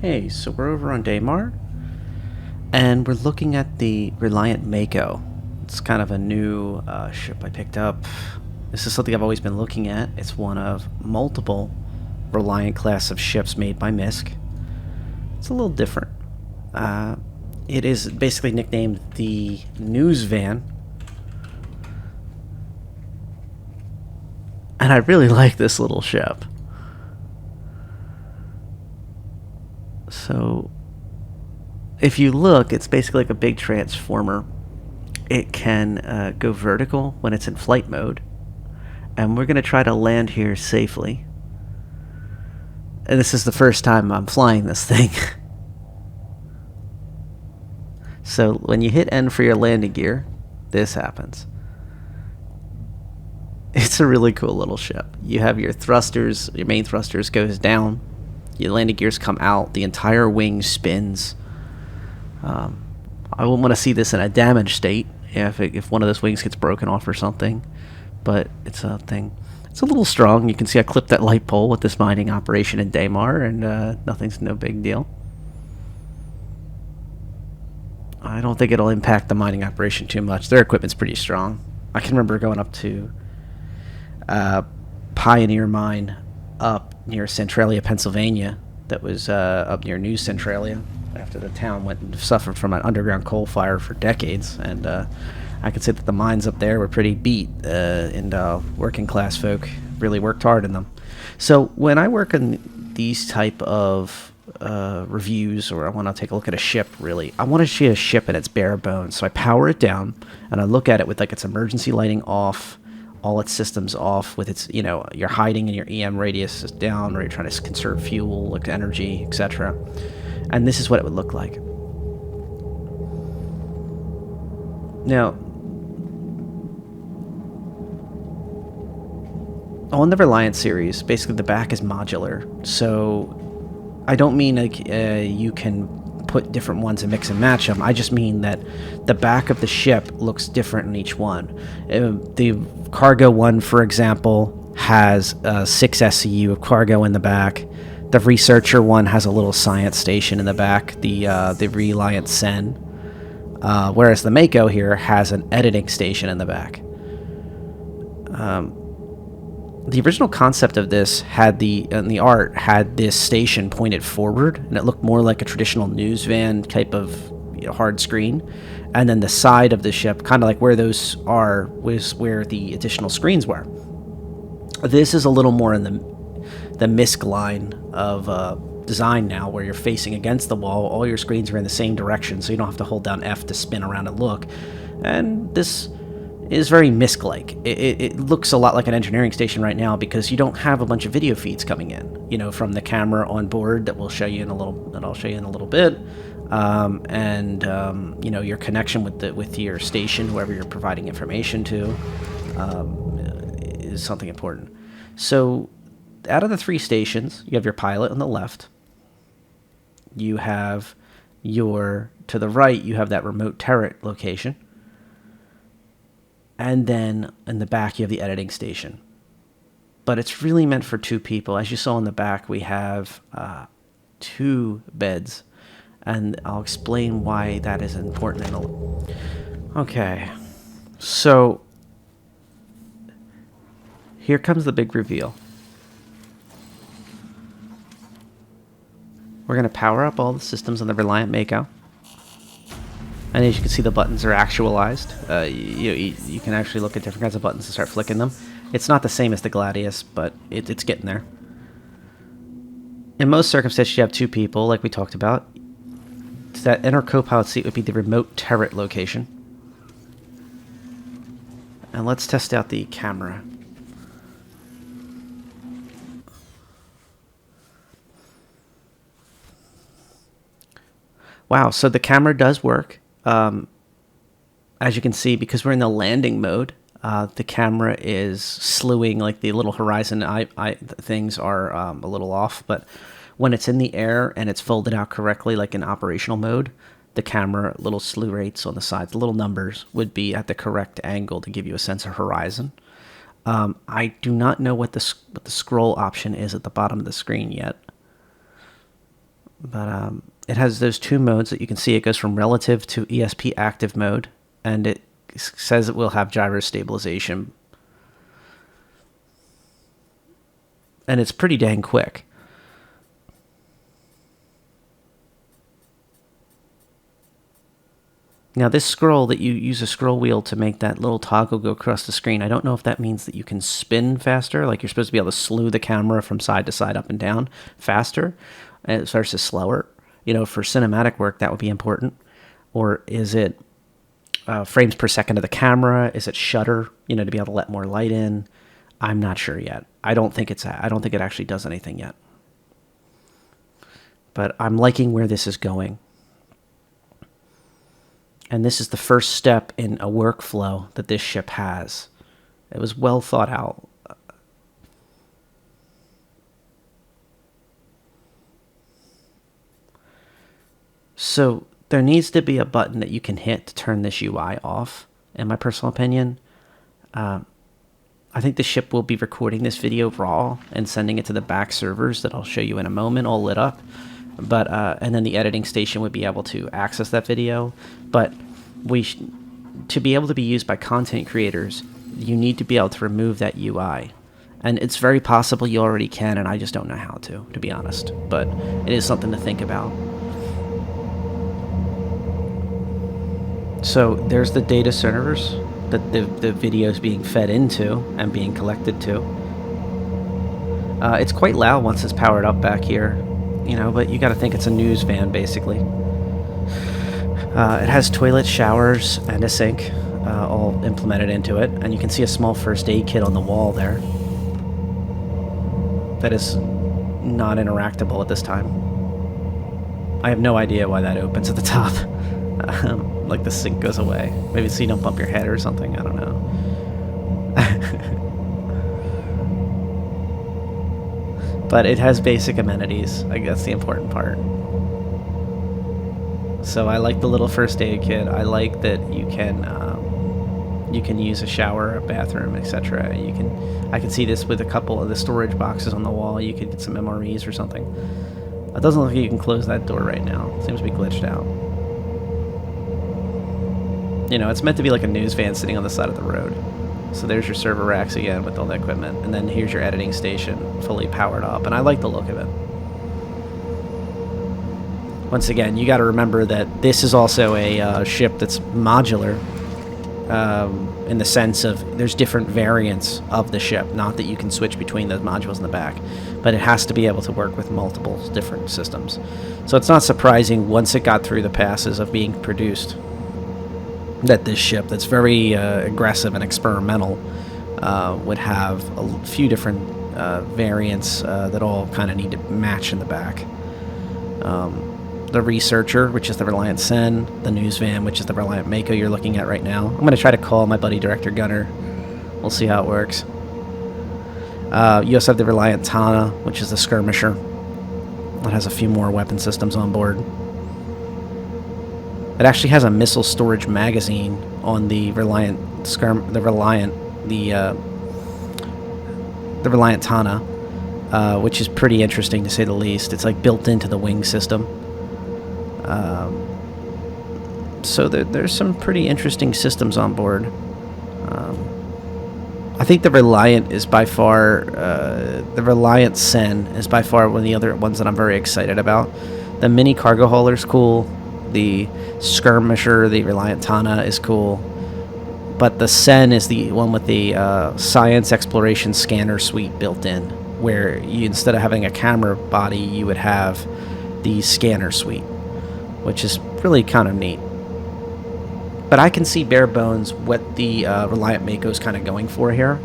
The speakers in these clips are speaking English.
Hey, so we're over on Daymar, and we're looking at the Reliant Mako. It's kind of a new ship I picked up. This is something I've always been looking at. It's one of multiple Reliant class of ships made by Misc. It's a little different. Uh, it is basically nicknamed the News Van, and I really like this little ship. So, if you look, it's basically like a big transformer. It can go vertical when it's in flight mode, and we're going to try to land here safely. And this is the first time I'm flying this thing. So when you hit N for your landing gear, this happens. It's a really cool little ship. You have your thrusters, your main thrusters goes down, your landing gears come out, the entire wing spins. I wouldn't want to see this in a damaged state if one of those wings gets broken off or something, but it's a thing. It's a little strong. You can see I clipped that light pole with this mining operation in Daymar, and nothing's no big deal. I don't think it'll impact the mining operation too much. Their equipment's pretty strong. I can remember going up to Pioneer Mine up near Centralia, Pennsylvania, that was up near New Centralia, after the town went and suffered from an underground coal fire for decades. And I could say that the mines up there were pretty beat, and working class folk really worked hard in them. So when I work in these type of reviews, or I want to take a look at a ship, really, I want to see a ship at its bare bones. So I power it down, and I look at it with like its emergency lighting off, all its systems off, with its, your hiding and your EM radius is down, or you're trying to conserve fuel, like energy, etc. And this is what it would look like. Now, on the Reliant series, basically the back is modular. So I don't mean like you can put different ones and mix and match them. I just mean that the back of the ship looks different in each one. The cargo one, for example, has 6 SCU of cargo in the back. The researcher one has a little science station in the back, the Reliant Sen. Whereas the Mako here has an editing station in the back. The original concept of this in the art had this station pointed forward, and it looked more like a traditional news van type of hard screen. And then the side of the ship, kind of like where those are, was where the additional screens were. This is a little more in the Misc line of design now, where you're facing against the wall. All your screens are in the same direction, so you don't have to hold down F to spin around and look. And this is very Misc-like. It looks a lot like an engineering station right now, because you don't have a bunch of video feeds coming in, from the camera on board that I'll show you in a little bit, and your connection with your station, whoever you're providing information to, is something important. So, out of the 3 stations, you have your pilot on the left. You have to the right, you have that remote turret location. And then in the back, you have the editing station. But it's really meant for 2 people. As you saw in the back, we have 2 beds. And I'll explain why that is important Okay. So, here comes the big reveal. We're going to power up all the systems on the Reliant Mako. And as you can see, the buttons are actualized. You can actually look at different kinds of buttons and start flicking them. It's not the same as the Gladius, but it's getting there. In most circumstances, you have 2 people, like we talked about. That inner co-pilot seat would be the remote turret location. And let's test out the camera. Wow, so the camera does work. As you can see, because we're in the landing mode, the camera is slewing, like the little horizon things are a little off, but when it's in the air and it's folded out correctly, like in operational mode, the camera little slew rates on the sides, the little numbers, would be at the correct angle to give you a sense of horizon. I do not know what the scroll option is at the bottom of the screen yet. But it has those two modes that you can see. It goes from relative to ESP active mode, and it says it will have gyro stabilization. And it's pretty dang quick. Now this scroll, that you use a scroll wheel to make that little toggle go across the screen, I don't know if that means that you can spin faster, like you're supposed to be able to slew the camera from side to side, up and down faster versus slower. You know, for cinematic work, that would be important. Or is it frames per second of the camera? Is it shutter, you know, to be able to let more light in? I'm not sure yet. I don't think it actually does anything yet. But I'm liking where this is going. And this is the first step in a workflow that this ship has. It was well thought out. So there needs to be a button that you can hit to turn this UI off, in my personal opinion. I think the ship will be recording this video raw and sending it to the back servers that I'll show you in a moment, all lit up. But and then the editing station would be able to access that video. But to be able to be used by content creators, you need to be able to remove that UI. And it's very possible you already can, and I just don't know how to be honest. But it is something to think about. So there's the data servers that the video is being fed into and being collected to. It's quite loud once it's powered up back here, you know, but you got to think it's a news van basically. It has toilets, showers, and a sink all implemented into it, and you can see a small first aid kit on the wall there that is not interactable at this time. I have no idea why that opens at the top. Like the sink goes away. Maybe so you don't bump your head or something. I don't know. But it has basic amenities. I guess the important part. So I like the little first aid kit. I like that you can use a shower, a bathroom, etc. I can see this with a couple of the storage boxes on the wall. You could get some MREs or something. It doesn't look like you can close that door right now. It seems to be glitched out. You know, it's meant to be like a news van sitting on the side of the road. So there's your server racks again with all the equipment. And then here's your editing station, fully powered up. And I like the look of it. Once again, you got to remember that this is also a ship that's modular. In the sense of there's different variants of the ship. Not that you can switch between those modules in the back. But it has to be able to work with multiple different systems. So it's not surprising once it got through the passes of being produced that this ship that's very aggressive and experimental would have a few different variants that all kind of need to match in the back. The Researcher, which is the Reliant Sen, the News Van, which is the Reliant Mako you're looking at right now. I'm going to try to call my buddy Director Gunner. We'll see how it works. You also have the Reliant Tana, which is the Skirmisher. It has a few more weapon systems on board. It actually has a missile storage magazine on the Reliant Tana, which is pretty interesting to say the least. It's like built into the wing system. So there's some pretty interesting systems on board. I think the Reliant is by far the Reliant Sen is by far one of the other ones that I'm very excited about. The mini cargo hauler's cool. The Skirmisher, the Reliant Tana, is cool. But the Sen is the one with the science exploration scanner suite built in, where you, instead of having a camera body, you would have the scanner suite, which is really kind of neat. But I can see bare bones what the Reliant Mako is kind of going for here.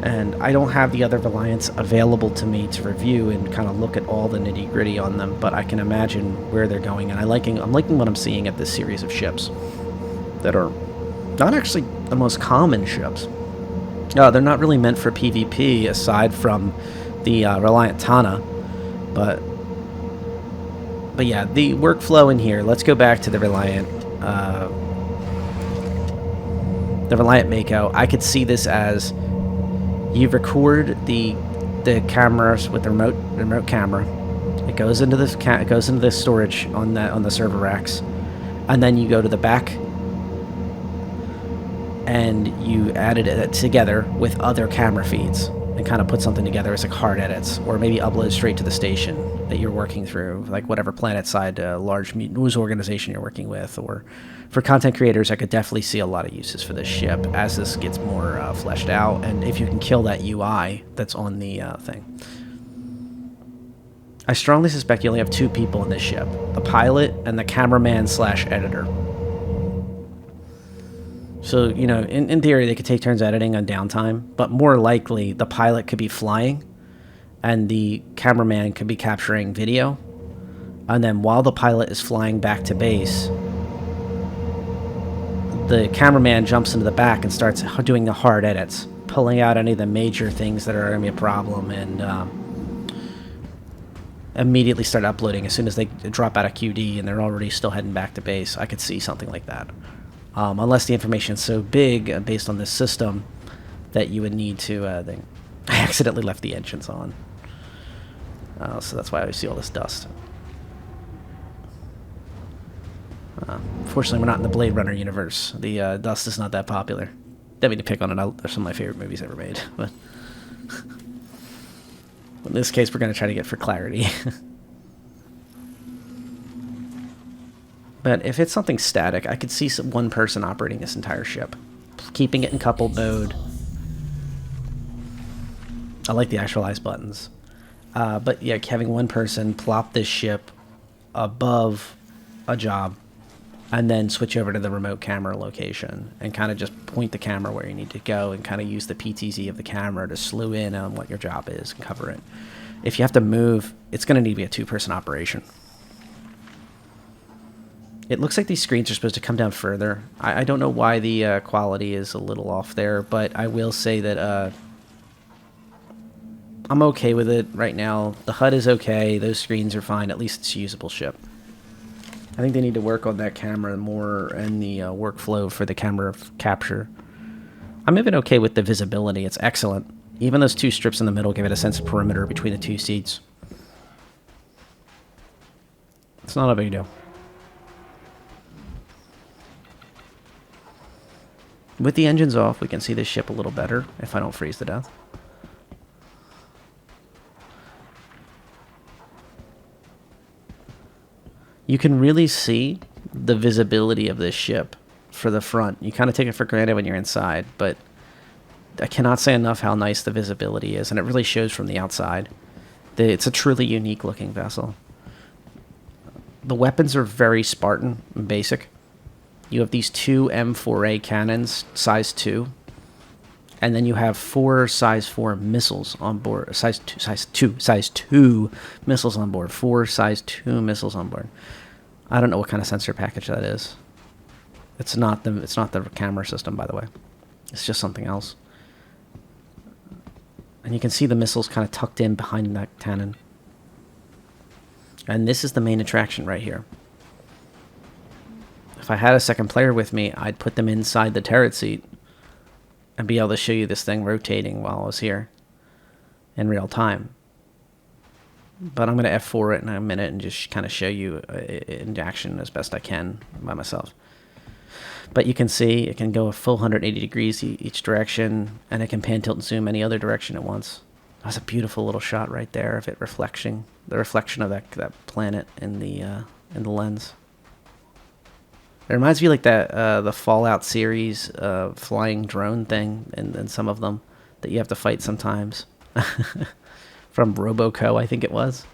And I don't have the other Reliants available to me to review and kind of look at all the nitty-gritty on them, but I can imagine where they're going, and I'm liking what I'm seeing at this series of ships that are not actually the most common ships. They're not really meant for PvP aside from the Reliant Tana, but yeah, the workflow in here. Let's go back to the Reliant Mako. I could see this as you record the cameras with the remote camera. It goes into this storage on the server racks, and then you go to the back and you added it together with other camera feeds and kind of put something together as like hard edits, or maybe upload straight to the station that you're working through, like whatever planet side large news organization you're working with. Or for content creators, I could definitely see a lot of uses for this ship as this gets more fleshed out, and if you can kill that UI that's on the thing. I strongly suspect you only have 2 people in this ship, the pilot and the cameraman / editor. So, you know, in theory, they could take turns editing on downtime, but more likely the pilot could be flying and the cameraman could be capturing video. And then while the pilot is flying back to base, the cameraman jumps into the back and starts doing the hard edits, pulling out any of the major things that are going to be a problem, and immediately start uploading as soon as they drop out of QD and they're already still heading back to base. I could see something like that. Unless the information's so big based on this system that you would need to... I accidentally left the engines on. So that's why I see all this dust. Fortunately, we're not in the Blade Runner universe. The dust is not that popular. Didn't mean to pick on it. They're some of my favorite movies ever made. But in this case, we're going to try to get for clarity. But if it's something static, I could see one person operating this entire ship, keeping it in coupled mode. I like the actualized buttons. But yeah, having one person plop this ship above a job and then switch over to the remote camera location and kind of just point the camera where you need to go and kind of use the PTZ of the camera to slew in on what your job is and cover it. If you have to move, it's going to need to be a 2-person operation. It looks like these screens are supposed to come down further. I don't know why the quality is a little off there, but I will say that I'm okay with it right now. The HUD is okay. Those screens are fine. At least it's a usable ship. I think they need to work on that camera more and the workflow for the camera capture. I'm even okay with the visibility. It's excellent. Even those 2 strips in the middle give it a sense of perimeter between the 2 seats. It's not a big deal. With the engines off, we can see this ship a little better if I don't freeze to death. You can really see the visibility of this ship for the front. You kind of take it for granted when you're inside, but I cannot say enough how nice the visibility is, and it really shows from the outside. It's a truly unique looking vessel. The weapons are very Spartan and basic. You have these 2 M4A cannons, size 2, and then you have 4 size 4 missiles on board. Size 2 missiles on board. 4 size 2 missiles on board. I don't know what kind of sensor package that is. It's not the camera system, by the way. It's just something else. And you can see the missiles kind of tucked in behind that cannon. And this is the main attraction right here. If I had a second player with me, I'd put them inside the turret seat and be able to show you this thing rotating while I was here in real time. But I'm going to F4 it in a minute and just kind of show you in action as best I can by myself. But you can see it can go a full 180 degrees each direction, and it can pan, tilt, and zoom any other direction at once. That's a beautiful little shot right there of it reflecting, the reflection of that planet in the lens. It reminds me like that the Fallout series flying drone thing, and some of them that you have to fight sometimes. From Roboco, I think it was.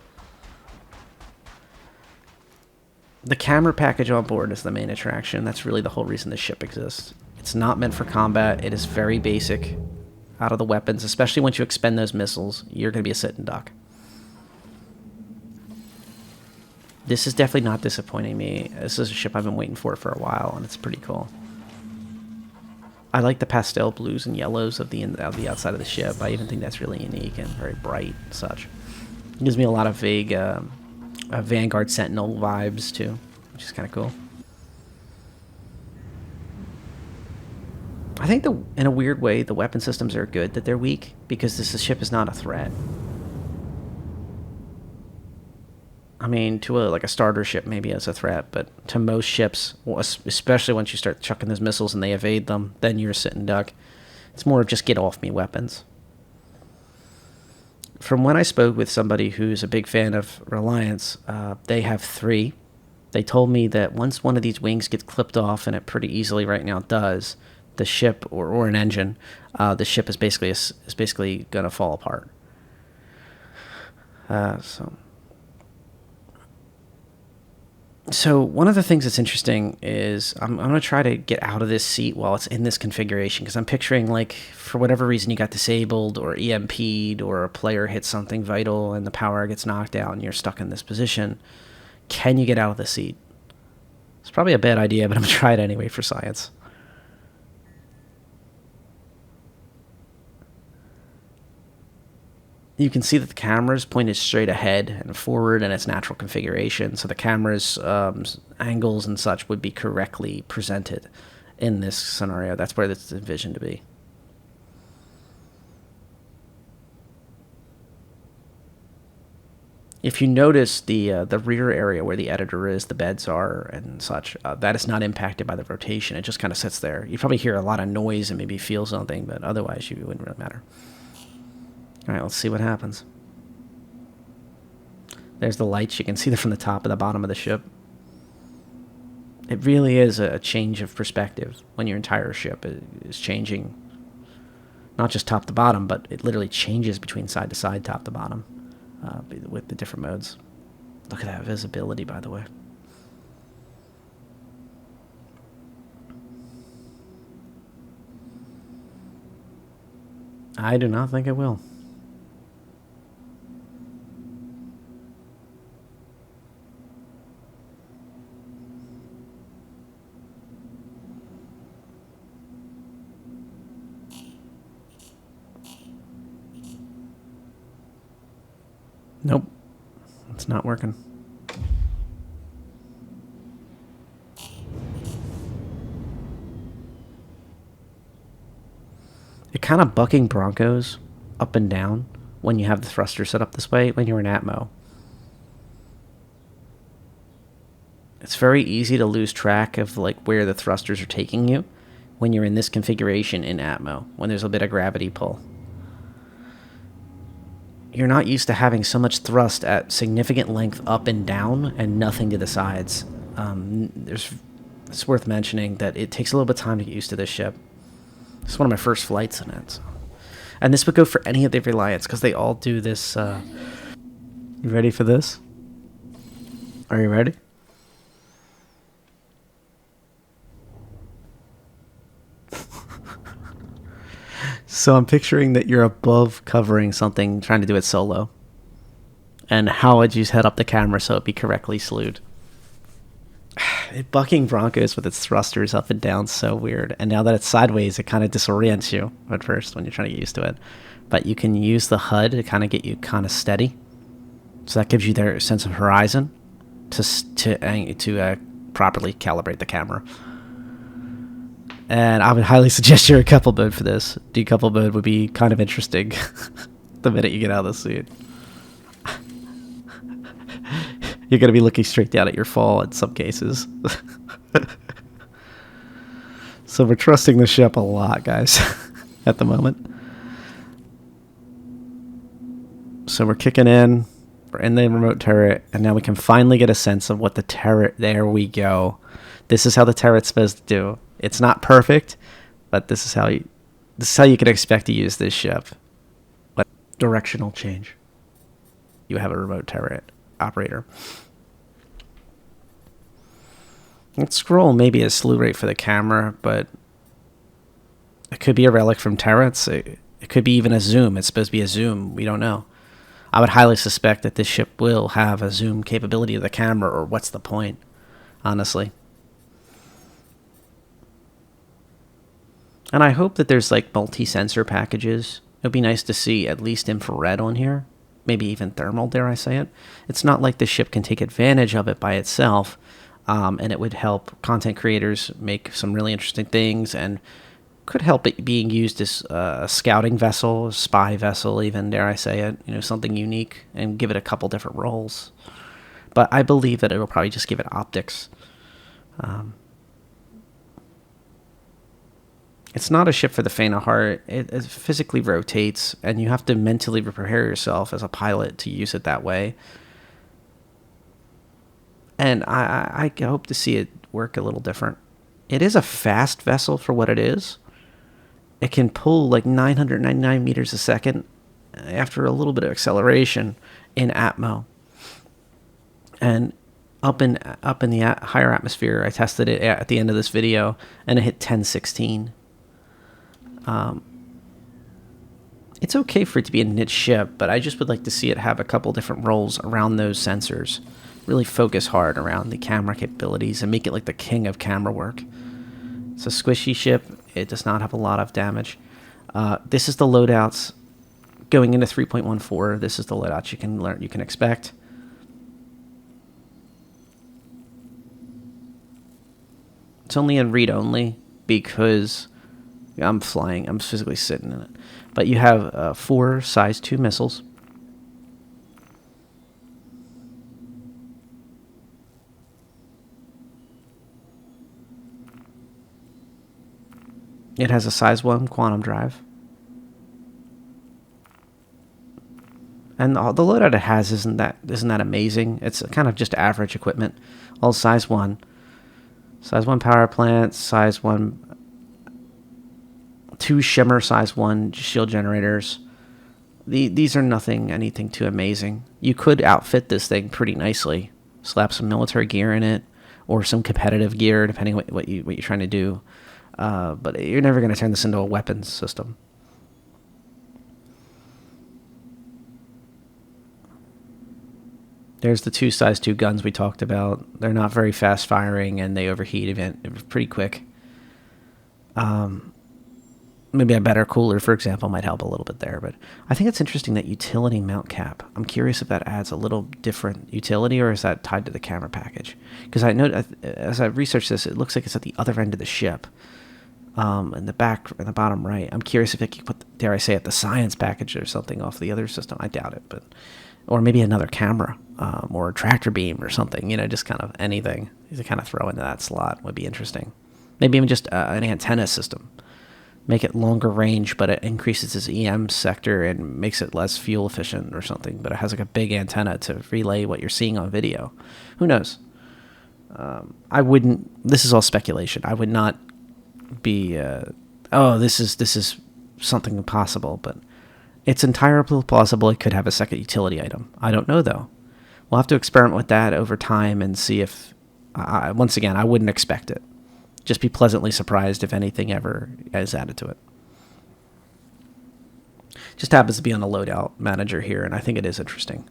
The camera package on board is the main attraction. That's really the whole reason the ship exists. It's not meant for combat. It is very basic out of the weapons, especially once you expend those missiles. You're going to be a sit and duck. This is definitely not disappointing me. This is a ship I've been waiting for a while, and it's pretty cool. I like the pastel blues and yellows of the outside of the ship. I even think that's really unique and very bright and such. It gives me a lot of vague Vanguard Sentinel vibes, too, which is kind of cool. I think, in a weird way, the weapon systems are good that they're weak, because this ship is not a threat. I mean, to like a starter ship maybe as a threat, but to most ships, especially once you start chucking those missiles and they evade them, then you're a sitting duck. It's more of just get off me weapons. From when I spoke with somebody who's a big fan of Reliance, they have 3. They told me that once one of these wings gets clipped off, and it pretty easily right now does, the ship or an engine, the ship is basically gonna fall apart. So one of the things that's interesting is I'm going to try to get out of this seat while it's in this configuration, because I'm picturing, like, for whatever reason you got disabled or EMP'd or a player hits something vital and the power gets knocked out and you're stuck in this position. Can you get out of the seat? It's probably a bad idea, but I'm going to try it anyway for science. You can see that the camera is pointed straight ahead and forward in its natural configuration, so the camera's angles and such would be correctly presented in this scenario. That's where it's envisioned to be. If you notice the rear area where the editor is, the beds are, and such, that is not impacted by the rotation. It just kind of sits there. You probably hear a lot of noise and maybe feel something, but otherwise it wouldn't really matter. All right, let's see what happens. There's the lights. You can see them from the top and the bottom of the ship. It really is a change of perspective when your entire ship is changing, not just top to bottom, but it literally changes between side to side, top to bottom, with the different modes. Look at that visibility, by the way. I do not think it will. Nope. It's not working. It kind of bucking Broncos up and down when you have the thruster set up this way when you're in Atmo. It's very easy to lose track of like where the thrusters are taking you when you're in this configuration in Atmo, when there's a bit of gravity pull. You're not used to having so much thrust at significant length up and down and nothing to the sides. It's worth mentioning that it takes a little bit of time to get used to this ship. It's one of my first flights in it. So. And this would go for any of the Reliants, because they all do this. You ready for this? Are you ready? So I'm picturing that you're above covering something, trying to do it solo. And how would you head up the camera so it'd be correctly slewed? Bucking Broncos with its thrusters up and down, so weird. And now that it's sideways, it kind of disorients you at first when you're trying to get used to it. But you can use the HUD to kind of get you kind of steady. So that gives you their sense of horizon to properly calibrate the camera. And I would highly suggest you're a couple mode for this. Decouple mode would be kind of interesting the minute you get out of the seat. You're going to be looking straight down at your fall in some cases. So we're trusting the ship a lot, guys, at the moment. So we're kicking in. We're in the remote turret, and now we can finally get a sense of what the turret... There we go. This is how the turret's supposed to do. It's not perfect, but this is how you can expect to use this ship. But directional change. You have a remote turret operator. Let's scroll maybe a slew rate for the camera, but it could be a relic from turrets. It could be even a zoom. It's supposed to be a zoom. We don't know. I would highly suspect that this ship will have a zoom capability of the camera, or what's the point, honestly. And I hope that there's like multi-sensor packages. It would be nice to see at least infrared on here. Maybe even thermal, dare I say it. It's not like the ship can take advantage of it by itself. And it would help content creators make some really interesting things, and could help it being used as a scouting vessel, a spy vessel even, dare I say it. You know, something unique, and give it a couple different roles. but I believe that it will probably just give it optics. It's not a ship for the faint of heart. It physically rotates, and you have to mentally prepare yourself as a pilot to use it that way. And I hope to see it work a little different. It is a fast vessel for what it is. It can pull like 999 meters a second after a little bit of acceleration in Atmo. And up in the higher atmosphere, I tested it at the end of this video, and it hit 1016. It's okay for it to be a niche ship, but I just would like to see it have a couple different roles around those sensors. Really focus hard around the camera capabilities and make it like the king of camera work. It's a squishy ship. It does not have a lot of damage. This is the loadouts going into 3.14. This is the loadouts you can expect. It's only in read only because I'm flying. I'm physically sitting in it. But you have 4 size 2 missiles. It has a size 1 quantum drive. And the loadout it has isn't that amazing. It's kind of just average equipment. All size 1. Size 1 power plant, size 1 2 shimmer size 1 shield generators. These are anything too amazing. You could outfit this thing pretty nicely. Slap some military gear in it, or some competitive gear, depending what you're trying to do. But you're never going to turn this into a weapons system. There's the 2 size 2 guns we talked about. They're not very fast firing, and they overheat pretty quick. Maybe a better cooler, for example, might help a little bit there. But I think it's interesting that utility mount cap. I'm curious if that adds a little different utility, or is that tied to the camera package? Because I know as I researched this, it looks like it's at the other end of the ship, in the back, in the bottom right. I'm curious if it could put, dare I say it, the science package or something off the other system. I doubt it, but or maybe another camera, or a tractor beam or something. Just kind of anything to kind of throw into that slot would be interesting. Maybe even just an antenna system. Make it longer range, but it increases its EM sector and makes it less fuel efficient or something. But it has like a big antenna to relay what you're seeing on video. Who knows? I wouldn't. This is all speculation. I would not be. This is something possible, but it's entirely plausible it could have a second utility item. I don't know though. We'll have to experiment with that over time and see if. Once again, I wouldn't expect it. Just be pleasantly surprised if anything ever is added to it. Just happens to be on the loadout manager here, and I think it is interesting.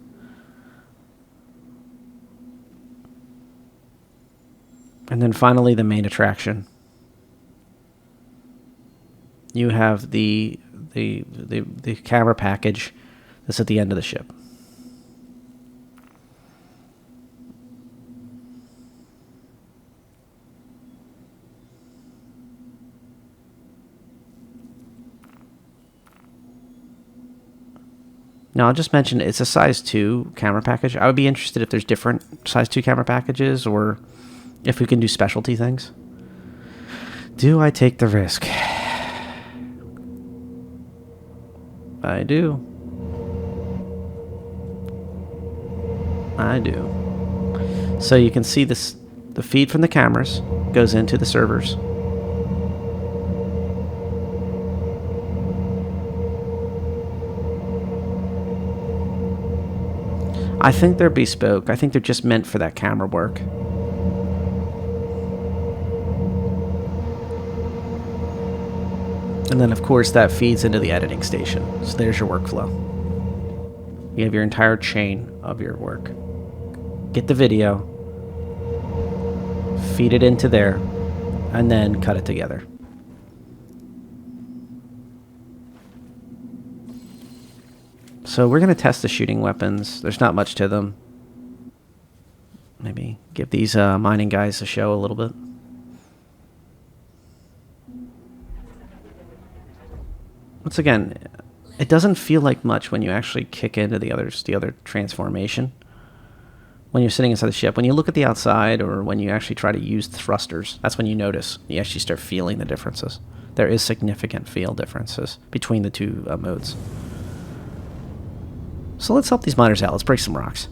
And then finally, the main attraction. You have the camera package that's at the end of the ship. Now, I'll just mention it's a size 2 camera package. I would be interested if there's different size 2 camera packages, or if we can do specialty things. Do I take the risk? I do. I do. So you can see this, the feed from the cameras goes into the servers. I think they're bespoke. I think they're just meant for that camera work. And then, of course, that feeds into the editing station. So there's your workflow. You have your entire chain of your work. Get the video, feed it into there, and then cut it together. So we're going to test the shooting weapons. There's not much to them. Maybe give these mining guys a show a little bit. Once again, it doesn't feel like much when you actually kick into the other transformation. when you're sitting inside the ship. When you look at the outside or when you actually try to use the thrusters, that's when you notice. You actually start feeling the differences. There is significant feel differences between the two modes. So let's help these miners out. Let's break some rocks.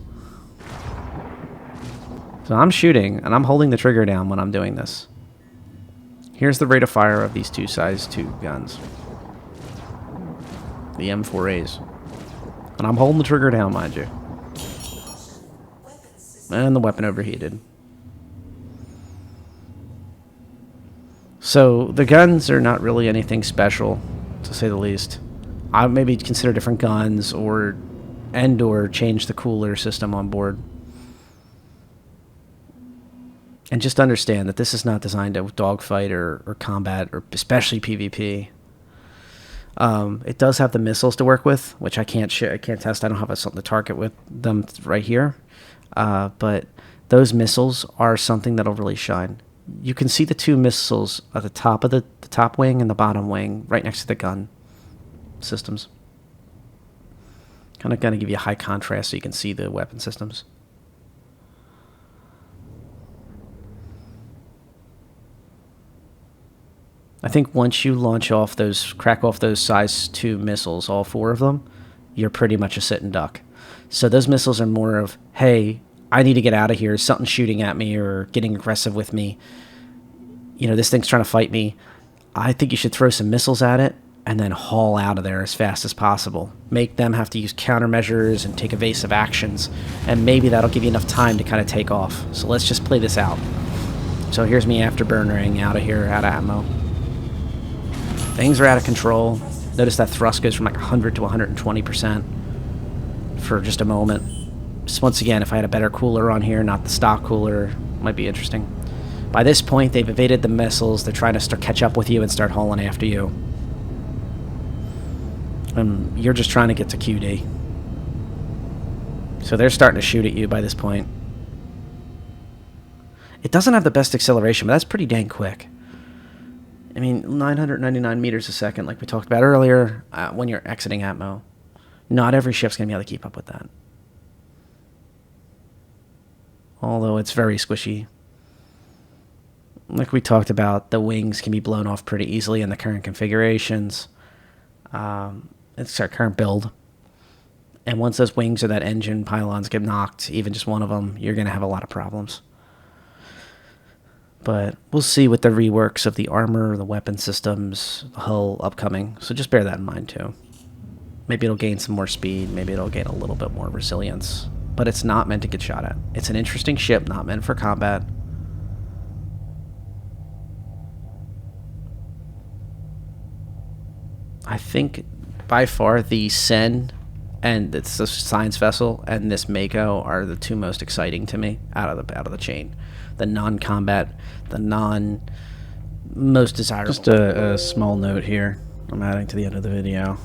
So I'm shooting, and I'm holding the trigger down when I'm doing this. Here's the rate of fire of these two size 2 guns. The M4As. And I'm holding the trigger down, mind you. And the weapon overheated. So the guns are not really anything special, to say the least. I would maybe consider different guns or change the cooler system on board. And just understand that this is not designed to dogfight or combat, or especially PvP. It does have the missiles to work with, which I can't test. I don't have something to target with them right here. But those missiles are something that'll really shine. You can see the 2 missiles at the top of the top wing and the bottom wing, right next to the gun systems. Kind of going to give you a high contrast so you can see the weapon systems. I think once you crack off those size 2 missiles, all 4 of them, you're pretty much a sitting duck. So those missiles are more of, hey, I need to get out of here. Something's shooting at me or getting aggressive with me. You know, this thing's trying to fight me. I think you should throw some missiles at it and then haul out of there as fast as possible. Make them have to use countermeasures and take evasive actions, and maybe that'll give you enough time to kind of take off. So let's just play this out. So here's me afterburnering out of here, out of ammo. Things are out of control. Notice that thrust goes from like 100 to 120% for just a moment. Just once again, if I had a better cooler on here, not the stock cooler, might be interesting. By this point, they've evaded the missiles. They're trying to catch up with you and start hauling after you. And you're just trying to get to QD. So they're starting to shoot at you by this point. It doesn't have the best acceleration, but that's pretty dang quick. I mean, 999 meters a second, like we talked about earlier, when you're exiting Atmo. Not every ship's going to be able to keep up with that. Although it's very squishy. Like we talked about, the wings can be blown off pretty easily in the current configurations. It's our current build. And once those wings or that engine pylons get knocked, even just one of them, you're going to have a lot of problems. But we'll see with the reworks of the armor, the weapon systems, the hull upcoming. So just bear that in mind too. Maybe it'll gain some more speed. Maybe it'll gain a little bit more resilience. But it's not meant to get shot at. It's an interesting ship, not meant for combat. I think by far the Sen and it's the science vessel and this Mako are the 2 most exciting to me out of the chain. The non-combat, the most desirable. Just a small note here. I'm adding to the end of the video.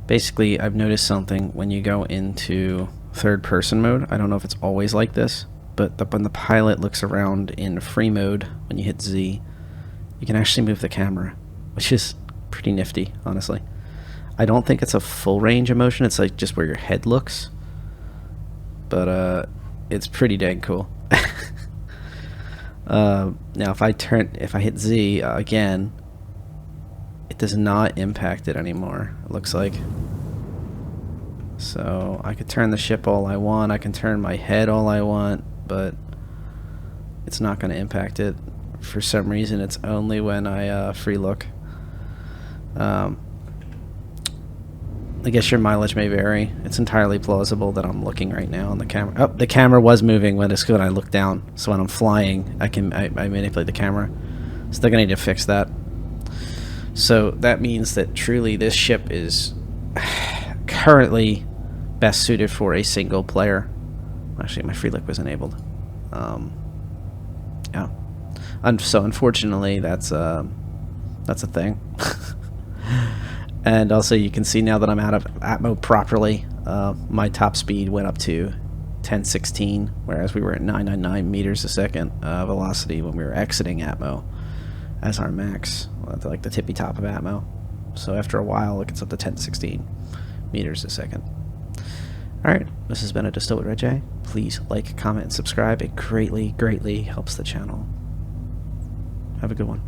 Basically, I've noticed something when you go into third-person mode. I don't know if it's always like this, but when the pilot looks around in free mode, when you hit Z, you can actually move the camera, which is pretty nifty, honestly. I don't think it's a full range of motion. It's like just where your head looks. But it's pretty dang cool. Now if I hit Z again, it does not impact it anymore, it looks like. So I could turn the ship all I want, I can turn my head all I want, but it's not going to impact it. For some reason it's only when I free look. I guess your mileage may vary. It's entirely plausible that I'm looking right now on the camera. Oh, the camera was moving when I looked down. So when I'm flying, I manipulate the camera. So they're going to need to fix that. So that means that truly this ship is currently best suited for a single player. Actually, my free look was enabled. Yeah. So unfortunately, that's a thing. And also you can see now that I'm out of Atmo properly, my top speed went up to 1016, whereas we were at 999 meters a second velocity when we were exiting Atmo as our max, like the tippy top of Atmo. So after a while it gets up to 1016 meters a second. Alright, this has been a Distill with Red J. Please like, comment, and subscribe. It greatly, greatly helps the channel. Have a good one.